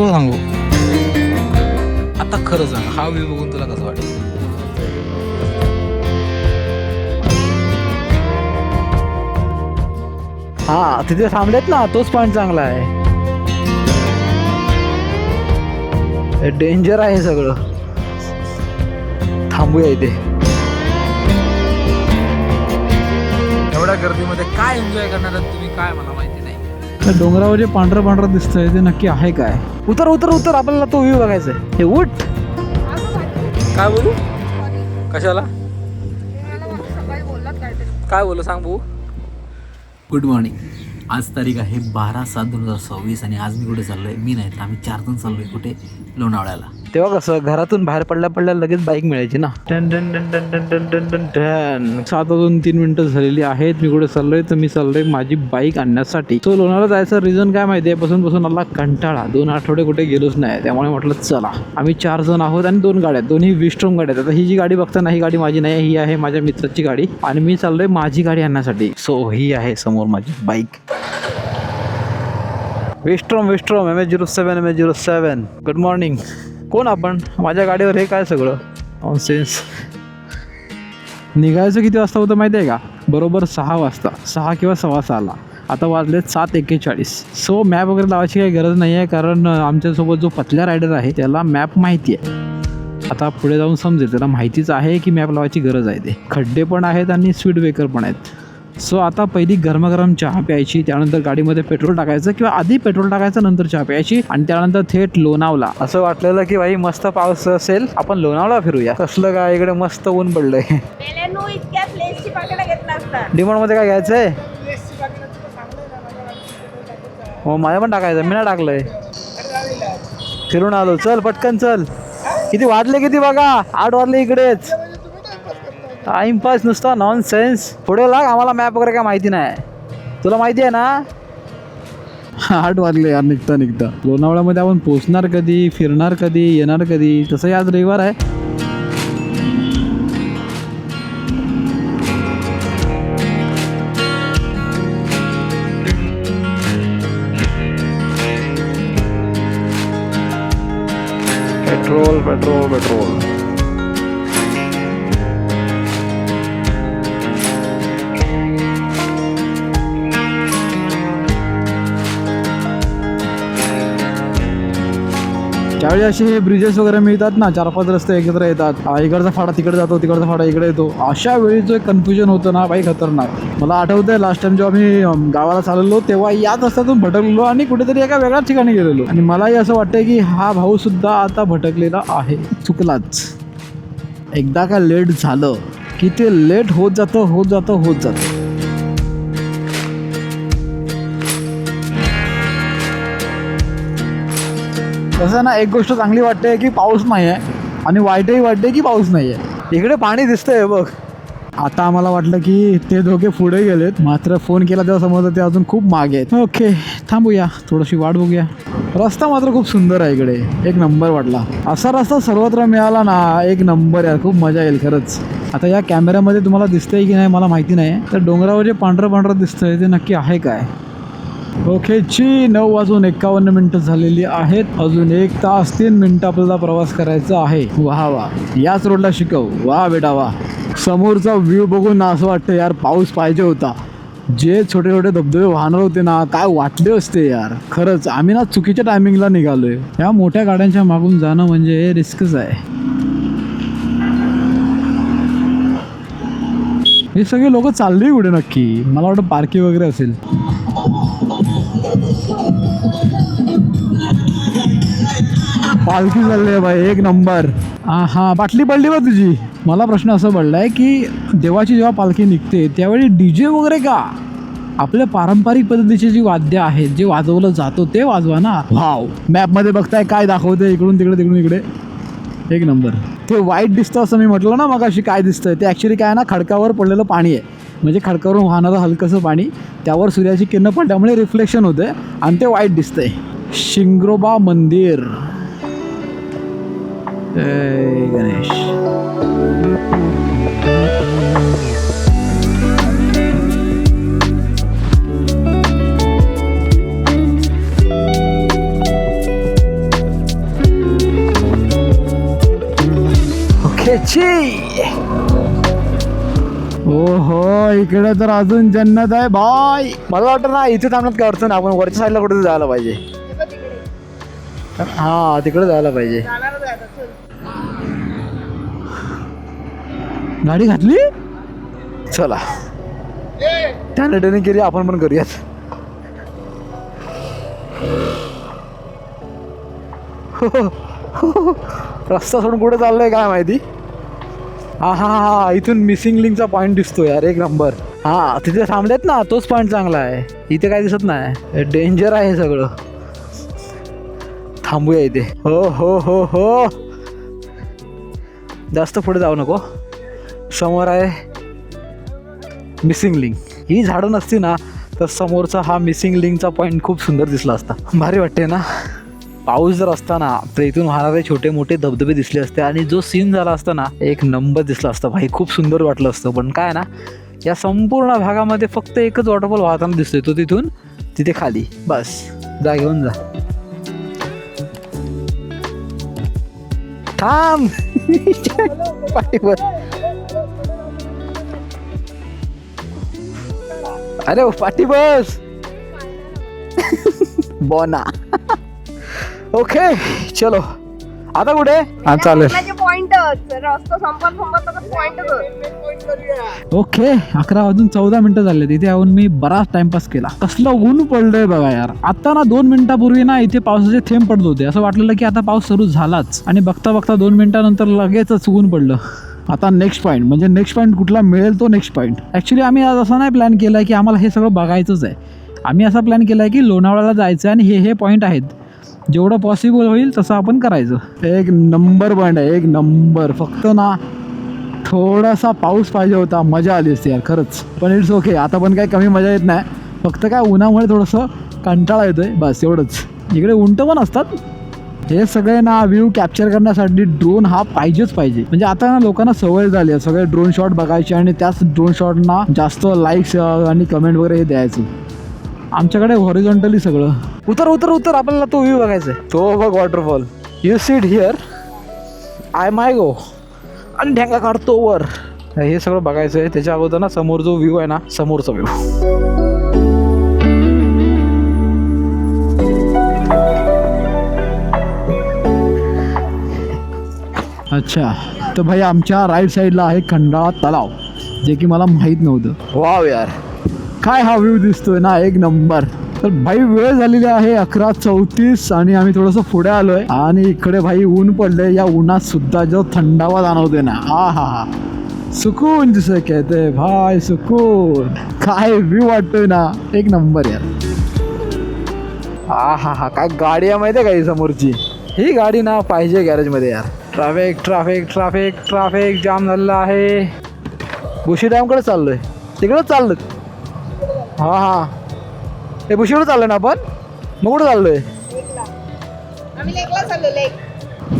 नको सांगू. आता खरं सांग, हा व्ह्यू बघून तुला कसं वाटेल? हा तिथे थांबलेत ना, तोच पॉइंट चांगला आहे. डेंजर आहे सगळं. थांबूया इथे. एवढ्या गर्दीमध्ये काय एन्जॉय करणार आहात तुम्ही, काय मला माहिती नाही. त्या डोंगरावर जे पांढरं पांढरं दिसतंय ते नक्की आहे काय? उतर उतर उतर, आपल्याला तो व्ह्यू बघायचा आहे. हे उठ. काय बोलू? कशाला? काय बोलू सांग भाऊ. Good morning. आज तारीख आहे 12/7/2026 आणि आज मी कुठे चाललो आहे? मी नाही तर आम्ही 4 जण चाललो आहे. कुठे? लोणावळ्याला. तेव्हा कसं घरातून बाहेर पडल्या पडल्या लगेच बाईक मिळायची ना. टन टन टन टन टन टन टन टन टन. 7:03 झालेली आहेत. मी कुठे चाललोय? तर मी चाललोय माझी बाईक आणण्यासाठी. तो लोणावळा जायचं रिझन काय माहिती आहे? बसून मला कंटाळा. 2 आठवडे कुठे गेलोच नाही, त्यामुळे म्हटलं चला. आम्ही 4 जण आहोत आणि 2 गाड्या, दोन्ही विस्ट्रॉम गाड्या आहेत. आता ही जी गाडी बघता ना, ही गाडी माझी नाही, ही आहे माझ्या मित्राची गाडी आणि मी चाललोय माझी गाडी आणण्यासाठी. सो ही आहे समोर माझी bike. विस्ट्रॉम MH07 MH07. Good morning. कोण आपण? माझ्या गाडीवर हे काय सगळं नॉनसेन्स. निघायचं किती वाजता होतं माहिती आहे का? बरोबर 6 वाजता, 6 किंवा 6:15ला. आता वाजलेत 7:41. सो मॅप वगैरे लावायची काही गरज नाही आहे, कारण आमच्यासोबत जो पतल्या रायडर आहे त्याला मॅप माहिती आहे. आता पुढे जाऊन समजेल, त्याला माहितीच आहे की मॅप लावायची गरज आहे. ते खड्डे पण आहेत आणि स्पीड ब्रेकर पण आहेत. सो आता पहिली गरमागरम चहा प्यायची, त्यानंतर गाडीमध्ये पेट्रोल टाकायचं, किंवा आधी पेट्रोल टाकायचं नंतर चहा प्यायची, आणि त्यानंतर थेट लोणावळा. असं वाटलेलं की भाई मस्त पाऊस असेल, आपण लोणावळा फिरूया. कसलं काय इकडे मस्त ऊन पडलंय. डिमांड मध्ये काय घ्यायचंय? हो माझ्या पण टाकायचं, मी ना टाकलंय. फिरून आलो. चल पटकन चल. किती वाजले किती बघा? 8 वाजले इकडेच. टाइमपास नुसता नॉनसेन्स. पुढे लाग, आम्हाला मॅप वगैरे काय माहिती नाही. तुला माहिती आहे ना? 8 वाजले यार निघता लोणावळ्यामध्ये. आपण पोचणार कधी, फिरणार कधी, येणार कधी? तसंही आज रविवार आहे. पेट्रोल. त्यावेळी असे ब्रिजेस वगैरे मिळतात ना, 4-5 रस्ते एकत्र येतात. इकडचा फाडा तिकडे जातो, तिकडचा फाडा इकडे येतो. अशा वेळी जो एक कन्फ्युजन होतं ना बाई, खतरनाक. मला आठवतंय लास्ट टाइम जेव्हा मी गावाला चाललेलो, तेव्हा याच रस्त्यातून भटकलेलो आणि कुठेतरी एका वेगळ्याच ठिकाणी गेलेलो. आणि मलाही असं वाटतंय की हा भाऊ सुद्धा आता भटकलेला आहे. चुकलाच. एकदा का लेट झालं की ते लेट होत जातं. कसं ना, एक गोष्ट चांगली वाटते की पाऊस नाही आहे, आणि वाईटही वाटते की पाऊस नाही आहे. इकडे पाणी दिसतंय बघ. आता आम्हाला वाटलं की ते दोघे पुढे गेलेत, मात्र फोन केला तेव्हा समजलं ते अजून खूप मागे आहेत. ओके, थांबूया, थोडीशी वाट बघूया. रस्ता मात्र खूप सुंदर आहे इकडे, एक नंबर वाटला. असा रस्ता सर्वत्र मिळाला ना, एक नंबर आहे. खूप मजा येईल खरंच. आता या कॅमेऱ्यामध्ये तुम्हाला दिसतंय की नाही मला माहिती नाही, तर डोंगरावर जे पांढरं दिसतंय ते नक्की आहे काय? ओके जी, 9:51 झालेली आहेत. अजून 1 तास 3 मिनिटं आपल्याला प्रवास करायचा आहे. वा, याच रोडला शिकव. वा बेटा वा. समोरचा व्ह्यू बघून ना असं वाटतं यार पाऊस पाहिजे होता. जे छोटे धबधबे वाहणार होते ना, काय वाटले असते यार. खरंच आम्ही ना चुकीच्या टायमिंगला निघालोय. या मोठ्या गाड्यांच्या मागून जाणं म्हणजे रिस्कच आहे. हे सगळे लोक चालले कुठे नक्की? मला वाटतं पार्की वगैरे असेल. पालखी चालली आहे भाई, एक नंबर. हा बाटली पडली बा तुझी. मला प्रश्न असा पडलाय की देवाची जेव्हा पालखी निघते त्यावेळी DJ वगैरे का? आपल्या पारंपरिक पद्धतीची जी वाद्य आहेत, जे वाजवलं जातो ते वाजवा ना. वाव, मॅपमध्ये बघताय काय दाखवते, इकडून इकडे. एक नंबर. ते वाईट दिसतं असं मी म्हटलं ना मगाशी, काय दिसतंय ते ॲक्च्युली काय ना, खडकावर पडलेलं पाणी आहे. म्हणजे खडकावरून वाहणारं हलकंसं पाणी, त्यावर सूर्याची किरणं पडल्यामुळे रिफ्लेक्शन होते आणि ते वाईट दिसतंय. शिंगरोबा मंदिर. जय गणेश. छी. ओहो इकडे तर अजून जन्नत आहे बाय. मला वाटतं ना इथे थांबण्यात काय अडचण, आपण वरच्या साईडला कुठे जायला पाहिजे. हा तिकडे जायला पाहिजे. गाडी घातली. चला त्या नटेने केली, आपण पण करूयात. रस्ता सोडून कुठे चाललोय काय माहिती. हा हा हा इथून मिसिंग लिंकचा पॉईंट दिसतो यार, एक नंबर. हा तिथे थांबलेत ना, तोच पॉईंट चांगला आहे. इथे काय दिसत नाही, डेंजर आहे सगळं. थांबूया इथे. हो हो हो हो जास्त पुढे जाऊ नको. समोर आहे मिसिंग लिंक. ही झाडं नसती ना तर समोरचा हा मिसिंग लिंकचा पॉईंट खूप सुंदर दिसला असता. भारी वाटते ना. पाऊस जर असता ना तर इथून वाहणारे छोटे मोठे धबधबे दिसले असते आणि जो सीन झाला असता ना एक नंबर दिसला असता भाई. खूप सुंदर वाटलं असतं. पण काय ना या संपूर्ण भागामध्ये फक्त एकच वॉटरफॉल वाहताना दिसतोय, तो तिथून तिथे खाली. बस जा घेऊन जा. थांब. अरे पाठी बस. बोना. ओके चलो आता कुठे. हा चालेल. ओके 11:14 झाले. तिथे येऊन मी बराच टाइमपास केला. कसलं ऊन पडलंय बघा यार. आता ना 2 मिनिटापूर्वी ना इथे पावसाचे थेंब पडत होते. असं वाटलेलं की आता पाऊस सुरू झालाच आणि बघता बघता 2 मिनिटानंतर लगेचच ऊन पडलं. आता नेक्स्ट पॉईंट म्हणजे नेक्स्ट पॉईंट कुठला मिळेल तो नेक्स्ट पॉईंट. ॲक्च्युली आम्ही आज असं नाही प्लॅन केला आहे की आम्हाला हे सगळं बघायचंच आहे. आम्ही असा प्लॅन केला आहे की लोणावळ्याला जायचं आहे आणि हे पॉईंट आहेत. जेवढं पॉसिबल होईल तसं आपण करायचं. एक नंबर पॉईंट आहे, एक नंबर. फक्त ना थोडासा पाऊस पाहिजे होता, मजा आली असती यार खरंच. पण इट्स ओके, आता पण काही कमी मजा येत नाही. फक्त काय उन्हामुळे थोडंसं कंटाळा येतोय बस एवढंच. इकडे उंट पण असतात. हे सगळे ना व्ह्यू कॅप्चर करण्यासाठी ड्रोन हा पाहिजेच पाहिजे. म्हणजे आता ना लोकांना सवय झाली आहे सगळे ड्रोन शॉट बघायचे आणि त्याच ड्रोन शॉटना जास्त लाईक्स आणि कमेंट वगैरे हे द्यायचं. आमच्याकडे हॉरिझॉन्टली सगळं. उतर उतर उतर, आपल्याला तो व्ह्यू बघायचा आहे. तो बघ waterfall. You sit here I my go. आणि ढेंगा काढतो वर. हे सगळं बघायचं आहे. त्याच्या अगोदर ना समोर जो व्ह्यू आहे ना, समोरचा व्ह्यू. अच्छा तर भाई आमच्या राईट साईडला आहे खंडाळा तलाव, जे की मला माहीत नव्हतं. वाव यार काय हा व्ह्यू दिसतोय ना, एक नंबर. तर भाई वेळ झालेली आहे 11:34 आणि आम्ही थोडंसं पुढे आलोय आणि इकडे भाई ऊन पडलंय. या उन्हात सुद्धा जो थंडावा जाणवतोय ना, हा हा हा सुकून जिसे कहते भाई सुकून. काय व्ह्यू वाटतोय ना, एक नंबर यार. हा हा हा काय गाडी आहे माहिती आहे का ही समोरची. ही गाडी ना पाहिजे गॅरेजमध्ये यार. Traffic traffic traffic traffic jam झालेला आहे. बुशी डॅमकडे चाललोय, तिकडेच चाललो. हां हां ते बुशीकडे चाललोय ना आपण. मग कुठं चाललोय.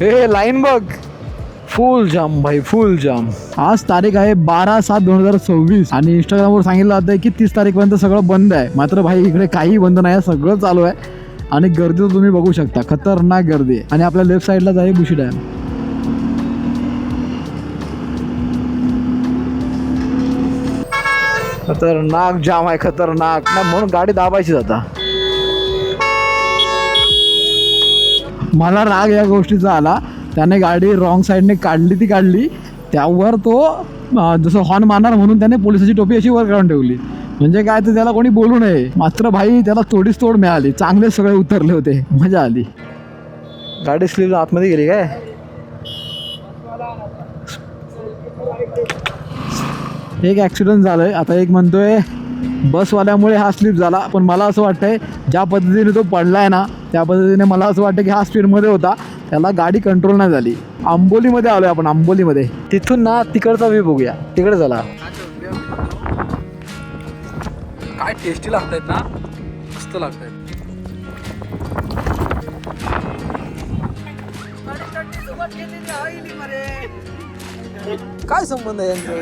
हे लाईन बघ, फुल जाम भाई फुल जाम. आज तारीख आहे 12/7/2026 आणि इंस्टाग्रामवर सांगितलं होतं की 30 तारीखपर्यंत सगळं बंद आहे. मात्र भाई इकडे काही बंद नाही, सगळं चालू आहे आणि गर्दी तुम्ही बघू शकता, खतरनाक गर्दी आहे. आणि आपल्या लेफ्ट साईडलाच आहे बुशी डॅम. खतरनाक जाम आहे, खतरनाक ना. म्हणून गाडी दाबायची आता. मला राग या गोष्टीचा आला. त्याने गाडी रॉंग साईडने काढली, ती काढली त्यावर तो जसं हॉर्न मारणार म्हणून त्याने पोलिसाची टोपी अशी वर काढून ठेवली. म्हणजे काय तर त्याला कोणी बोलू नये. मात्र भाई त्याला तोडीच तोड मिळाली. चांगले सगळे उतरले होते, मजा आली. गाडी स्लीप आतमध्ये गेली काय. एक ॲक्सिडेंट झालंय. आता एक म्हणतोय बसवाल्यामुळे हा स्लिप झाला, पण मला असं वाटतंय ज्या पद्धतीने तो पडलाय ना त्या पद्धतीने मला असं वाटतं की हा स्पीडमध्ये होता, त्याला गाडी कंट्रोल नाही झाली. आंबोलीमध्ये आलोय आपण, आंबोलीमध्ये. तिथून ना तिकडचा व्ह्यू बघूया, तिकडे झाला. काय टेस्टी लागतायत ना, मस्त लागतायत. काय संबंध आहे यांचा.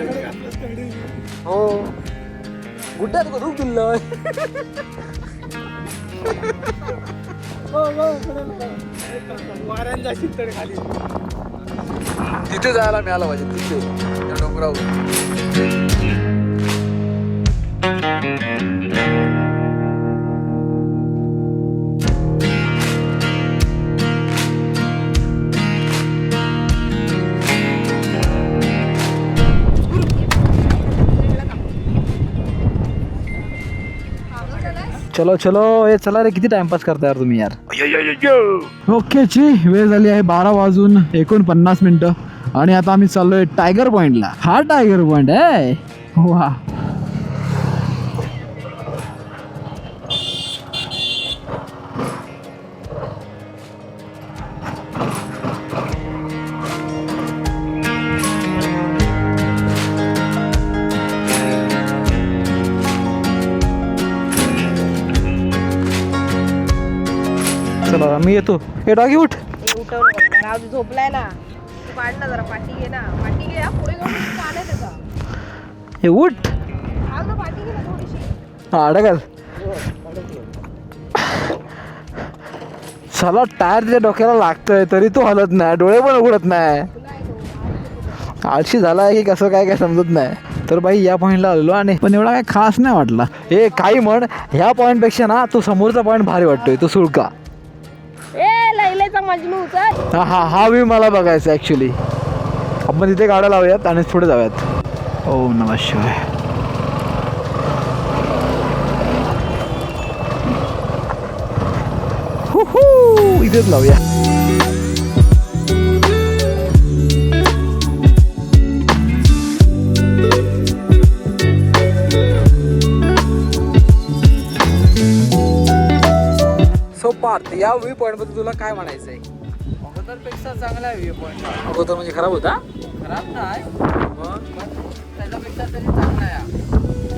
हो गुड्ड्यात करू दिलं. वाऱ्यांचा शिंतड खाली. तिथे जायला मिळालं पाहिजे, तिथे त्या डोंगरावर. चलो चलो, हे चला रे, किती टाइमपास करता यार तुम्ही यार. ओके ची वेळ झाली आहे 12:49 आणि आता आम्ही चाललोय टायगर पॉइंटला. हा टायगर पॉइंट आहे, वा. चला मी येतो. हे डॉगी उठ. राव झोपलाय ना, तू काढ ना जरा, पाठी घे ना, पाठी घे. पुढे जाऊन काढ आहे त्याचा. हे उठ. राव ना, पाठी घे ना थोडीशी. हा अडकल. चला टायर त्याच्या डोक्याला लागतोय तरी तो हलत नाही, डोळे पण उघडत नाही. आळशी झाला आहे की कसं काय काय समजत नाही. तर बाई या पॉईंटला आलेलो आणि पण एवढा काय खास नाही वाटला. हे काही म्हण, ह्या पॉईंटपेक्षा ना तो समोरचा पॉईंट भारी वाटतोय, तो सुळका. ए लैलेचा मजनू उचल. हा व्ह्यू मला बघायचा ॲक्च्युली. आपण तिथे गाड्या लावूयात आणि पुढे जाऊयात. ओम नमः शिवाय. इथेच लावूया. सो पार्थ, या व्ह्यू पॉईंट बद्दल तुला काय म्हणायचं आहे? अगोदरपेक्षा चांगला आहे व्ह्यू पॉईंट. अगोदर म्हणजे खराब होता? खराब नाही पण त्याच्यापेक्षा तरी चांगला आहे.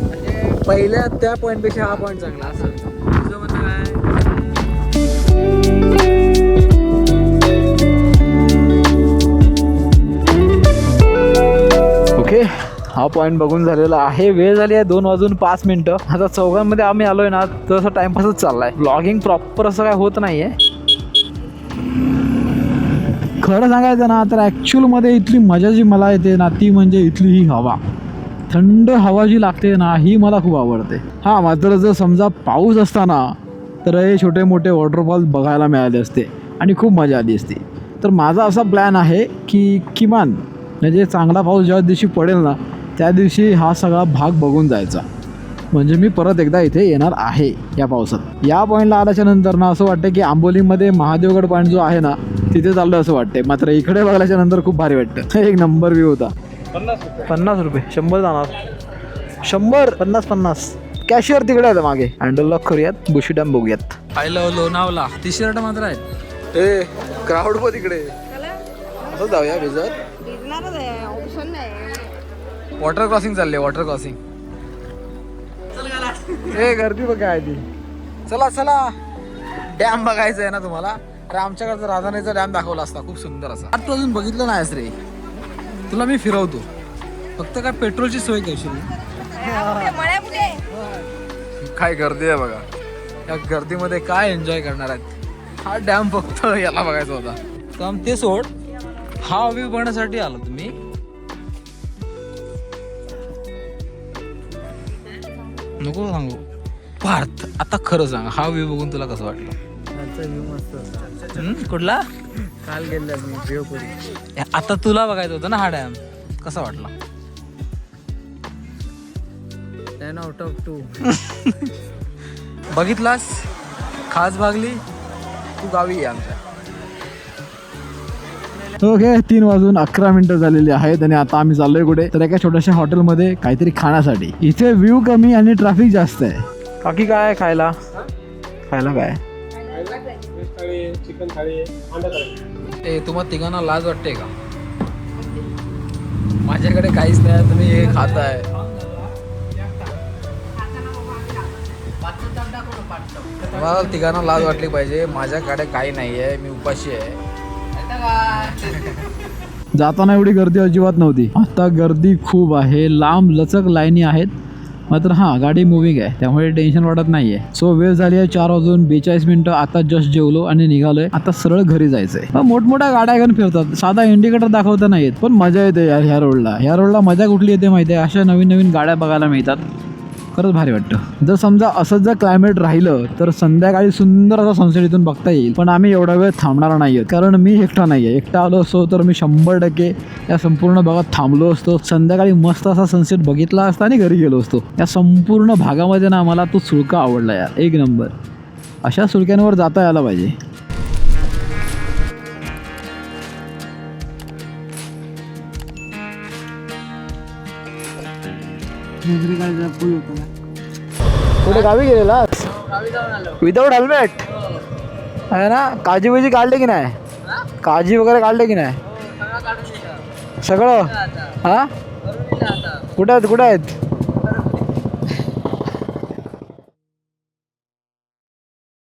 म्हणजे पहिल्या त्या पॉईंटपेक्षा हा पॉईंट चांगला असं. तुझं म्हणणं काय? ओके, हा पॉईंट बघून झालेला आहे. वेळ झाली आहे 2:05. आता चौघांमध्ये आम्ही आलोय ना, तर असं टाइमपासच चाललाय. ब्लॉगिंग प्रॉपर असं काय होत नाहीये. खरं सांगायचं ना तर ॲक्च्युअलमध्ये इथली मजा जी मला येते ना, ती म्हणजे इथली ही हवा. थंड हवा जी लागते ना, ही मला खूप आवडते. हां, मात्र जर समजा पाऊस असताना तर हे छोटे मोठे वॉटरफॉल बघायला मिळाले असते आणि खूप मजा आली असती. तर माझा असा प्लॅन आहे की किमान म्हणजे चांगला पाऊस ज्या दिवशी पडेल ना, त्या दिवशी हा सगळा भाग बघून जायचा. म्हणजे मी परत एकदा इथे येणार आहे या पावसात. या पॉईंटला आल्याच्या नंतर ना असं वाटतं की आंबोलीमध्ये महादेवगड पॉईंट जो आहे ना, तिथे चाललं असं वाटते. मात्र इकडे बघल्याच्या नंतर खूप भारी वाटतं. एक नंबर व्ह्यू होता. 50 रुपये 100 जाणार. 100 50 कॅशियर तिकडे आहे मागे. हँडल लॉक करूयात, बुशी डॅम बघूयात. पाहिलं लोणावला टी शर्ट मात्र आहेत. ए क्राऊड पण तिकडे. चला, असं जाऊया भिजत. भिजणारच आहे, ऑप्शन नाही. वॉटर क्रॉसिंग चालले, वॉटर क्रॉसिंग. ए गर्दी बघ काय ती. चला चला, डॅम बघायचा आहे ना तुम्हाला. तर आमच्याकडचा राधानगरीचा डॅम दाखवला असता, खूप सुंदर असा. आता तू अजून बघितलं नाहीस रे, तुला मी फिरवतो. फक्त काय पेट्रोलची सोय करशील. मळ्या पुढे काय गर्दी आहे बघा. या गर्दीमध्ये काय एन्जॉय करणार आहेत. हा डॅम फक्त याला बघायचा होता. काम ते सोड, हा व्ह्यू बघण्यासाठी आलो तुम्ही. नको सांगू पार्थ, आता खरं सांग, हा व्ह्यू बघून तुला कसं वाटलं? व्ह्यू मस्त. कुठला? काल गेला मी देवपुरी. आता तुला बघायचं होतं ना हा डॅम, कसा वाटला? 10 out of 2. बघितलास? खास भागली तू गावी आहे आमच्या. ओके, 3:11 झालेली आहेत आणि आता आम्ही चाललोय कुठे तर एका छोट्याशा हॉटेलमध्ये काहीतरी खाण्यासाठी. इथे व्ह्यू कमी आणि ट्रॅफिक जास्त आहे. बाकी काय खायला काय? ए, तुम्हाला तिघांना लाज वाटते का? माझ्याकडे काहीच नाही, तुम्ही हे खाताय. मला तिघांना लाज वाटली पाहिजे. माझ्याकडे काही नाही आहे, मी उपाशी आहे. जाताना एवढी गर्दी अजिबात नव्हती. आता गर्दी खूप आहे, लांब लचक लाईनी आहेत मात्र हां गाडी मुव्हिंग आहे त्यामुळे टेन्शन वाटत नाहीये. सो वेळ झाली आहे 4:42 आता जस्ट जेवलो आणि निघालोय. आता सरळ घरी जायचंय. मोठमोठ्या गाड्या घेऊन फिरतात, साधा इंडिकेटर दाखवता नाही येत, पण मजा येते यार ह्या रोडला मजा कुठली येते माहिती आहे, अशा नवीन नवीन गाड्या बघायला मिळतात. खरंच भारी वाटतं. जर समजा असंच जर क्लायमेट राहिलं तर संध्याकाळी सुंदर असा सनसेट इथून बघता येईल. पण आम्ही एवढा वेळ थांबणार नाही कारण मी एकटा नाही आहे. एकटा आलो असतो तर मी 100% या संपूर्ण भागात थांबलो असतो. संध्याकाळी मस्त असा सनसेट बघितला असता आणि घरी गेलो असतो. या संपूर्ण भागामध्ये ना मला तो सुळका आवडला यार, एक नंबर. अशा सुळक्यांवर जाता यायला पाहिजे. कुठे गावी गेलेला विदाऊट हेल्मेट आहे ना? काळजी बिजी काढले की नाही? काळजी वगैरे काढले की नाही? सगळं हा? कुठे आहेत?